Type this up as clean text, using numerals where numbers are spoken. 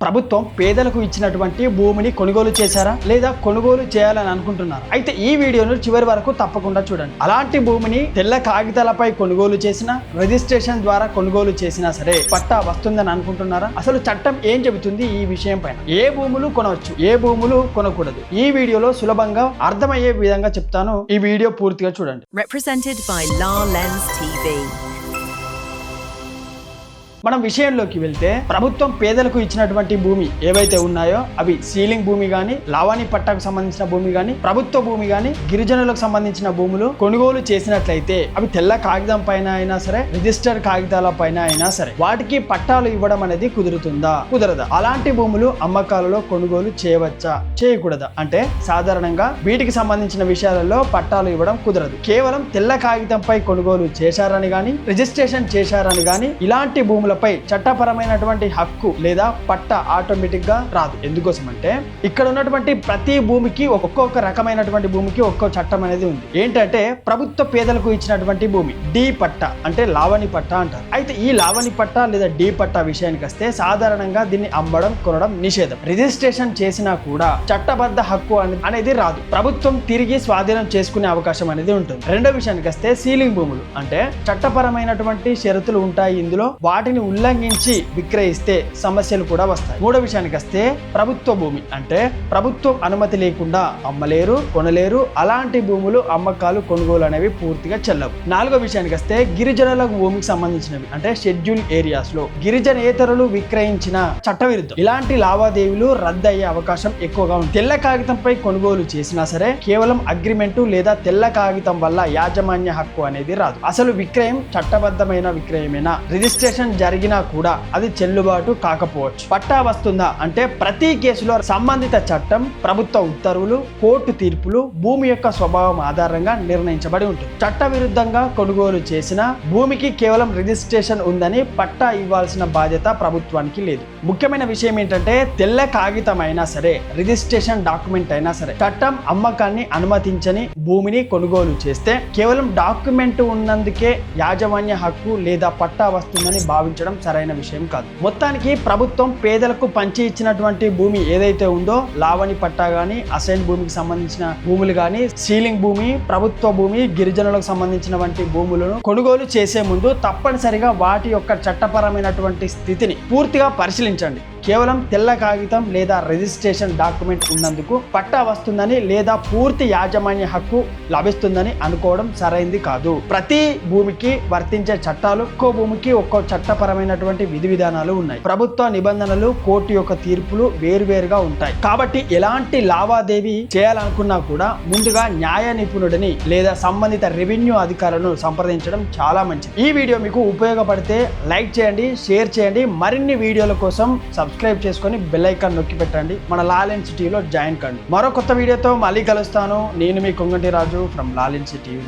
ప్రభుత్వం పేదలకు ఇచ్చినటువంటి భూమిని కొనుగోలు చేశారా లేదా కొనుగోలు చేయాలని అనుకుంటున్నారు? అయితే ఈ వీడియోను చివరి వరకు తప్పకుండా చూడండి. అలాంటి భూమిని తెల్ల కాగితాలపై కొనుగోలు చేసినా, రిజిస్ట్రేషన్ ద్వారా కొనుగోలు చేసినా సరే పట్టా వస్తుందని అనుకుంటున్నారా? అసలు చట్టం ఏం చెబుతుంది ఈ విషయం పైన? ఏ భూములు కొనవచ్చు, ఏ భూములు కొనకూడదు, ఈ వీడియోలో సులభంగా అర్థమయ్యే విధంగా చెప్తాను. ఈ వీడియో పూర్తిగా చూడండి. Represented by La Lens TV. మనం విషయంలోకి వెళ్తే ప్రభుత్వం పేదలకు ఇచ్చినటువంటి భూమి ఏవైతే ఉన్నాయో అవి సీలింగ్ భూమి గాని, లావాణి పట్టాకు సంబంధించిన భూమి గాని, ప్రభుత్వ భూమి గాని, గిరిజనులకు సంబంధించిన భూములు కొనుగోలు చేసినట్లయితే అవి తెల్ల కాగితం పైన అయినా సరే, రిజిస్టర్ కాగితాల పైన అయినా సరే వాటికి పట్టాలు ఇవ్వడం అనేది కుదురుతుందా, కుదరదా? అలాంటి భూములు అమ్మకాలలో కొనుగోలు చేయవచ్చా, చేయకూడదా? అంటే సాధారణంగా వీటికి సంబంధించిన విషయాలలో పట్టాలు ఇవ్వడం కుదరదు. కేవలం తెల్ల కాగితంపై కొనుగోలు చేశారని గాని, రిజిస్ట్రేషన్ చేశారని గాని ఇలాంటి భూములపై చట్టపరమైనటువంటి హక్కు లేదా పట్ట ఆటోమేటిక్ గా రాదు. ఎందుకోసం అంటే ఇక్కడ ఉన్నటువంటి ప్రతి భూమికి ఒక్కొక్క రకమైనటువంటి భూమికి ఒక్కో చట్టం అనేది ఉంది. ఏంటంటే ప్రభుత్వ పేదలకు ఇచ్చినటువంటి భూమి డి పట్ట అంటే లావణి పట్ట అంటారు. అయితే ఈ లావణి పట్ట లేదా డి పట్ట విషయానికి వస్తే సాధారణంగా దీన్ని అమ్మడం, కొనడం నిషేధం. రిజిస్ట్రేషన్ చేసినా కూడా చట్టబద్ధ హక్కు అనేది రాదు. ప్రభుత్వం తిరిగి స్వాధీనం చేసుకునే అవకాశం అనేది ఉంటుంది. రెండో విషయానికి వస్తే సీలింగ్ భూములు అంటే చట్టపరమైనటువంటి షరతులు ఉంటాయి. ఇందులో వాటిని ఉల్లంఘించి విక్రయిస్తే సమస్యలు కూడా వస్తాయి. మూడో విషయానికి వస్తే ప్రభుత్వ భూమి అంటే ప్రభుత్వం అనుమతి లేకుండా అమ్మలేరు, కొనలేరు. అలాంటి భూములు అమ్మకాలు, కొనుగోలు అనేవి పూర్తిగా చెల్లవు. నాలుగో విషయానికి వస్తే గిరిజనుల భూమికి సంబంధించినవి అంటే షెడ్యూల్ ఏరియాస్ లో గిరిజనేతరులు విక్రయించిన చట్టవిరుద్ధం. ఇలాంటి లావాదేవీలు రద్దు అయ్యే అవకాశం ఎక్కువగా ఉంది. తెల్ల కాగితంపై కొనుగోలు చేసినా సరే కేవలం అగ్రిమెంటు లేదా తెల్ల కాగితం వల్ల యాజమాన్య హక్కు అనేది రాదు. అసలు విక్రయం చట్టబద్ధమైన విక్రయమేనా, రిజిస్ట్రేషన్ జరిగినా కూడా అది చెల్లుబాటు కాకపోవచ్చు. పట్టా వస్తుందా అంటే ప్రతి కేసులో సంబంధిత చట్టం, ప్రభుత్వ ఉత్తర్వులు, కోర్టు తీర్పులు భూమి యొక్క స్వభావం ఆధారంగా నిర్ణయించబడి ఉంటుంది. చట్ట విరుద్ధంగా కొనుగోలు చేసిన భూమికి కేవలం రిజిస్ట్రేషన్ ఉందని పట్టా ఇవ్వాల్సిన బాధ్యత ప్రభుత్వానికి లేదు. ముఖ్యమైన విషయం ఏంటంటే తెల్ల కాగితం అయినా సరే, రిజిస్ట్రేషన్ డాక్యుమెంట్ అయినా సరే చట్టం అమ్మకాన్ని అనుమతించని భూమిని కొనుగోలు చేస్తే కేవలం డాక్యుమెంట్ ఉన్నందుకే యాజమాన్య హక్కు లేదా పట్టా వస్తుందని భావించడం సరైన విషయం కాదు. మొత్తానికి ప్రభుత్వం పేదలకు పంచి ఇచ్చినటువంటి భూమి ఏదైతే ఉందో లావణి పట్టా గాని, అసైన్ భూమికి సంబంధించిన భూములు గాని, సీలింగ్ భూమి, ప్రభుత్వ భూమి, గిరిజనులకు సంబంధించినటువంటి భూములను కొనుగోలు చేసే ముందు తప్పనిసరిగా వాటి యొక్క చట్టపరమైనటువంటి స్థితిని పూర్తిగా పరిశీలించండి. కేవలం తెల్ల కాగితం లేదా రిజిస్ట్రేషన్ డాక్యుమెంట్ ఉన్నందుకు పట్టా వస్తుందని లేదా పూర్తి యాజమాన్య హక్కు లభిస్తుందని అనుకోవడం సరైంది కాదు. ప్రతి భూమికి వర్తించే చట్టాలు, ఒక్కో భూమికి ఒక్కో చట్టపరమైనటువంటి విధి విధానాలు ఉన్నాయి. ప్రభుత్వ నిబంధనలు, కోర్టు యొక్క తీర్పులు వేరువేరుగా ఉంటాయి. కాబట్టి ఎలాంటి లావాదేవీ చేయాలనుకున్నా కూడా ముందుగా న్యాయ నిపుణుడిని లేదా సంబంధిత రెవెన్యూ అధికారులను సంప్రదించడం చాలా మంచిది. ఈ వీడియో మీకు ఉపయోగపడితే లైక్ చేయండి, షేర్ చేయండి. మరిన్ని వీడియోల కోసం సబ్స్క్రైబ్ చేసుకొని బెల్ ఐకాన్ నొక్కి పెట్టండి. మన La Lens TV లో జాయిన్ కండి. మరో కొత్త వీడియోతో మళ్ళీ కలుస్తాను. నేను మీ కొంగంటి రాజు ఫ్రమ్ La Lens TV.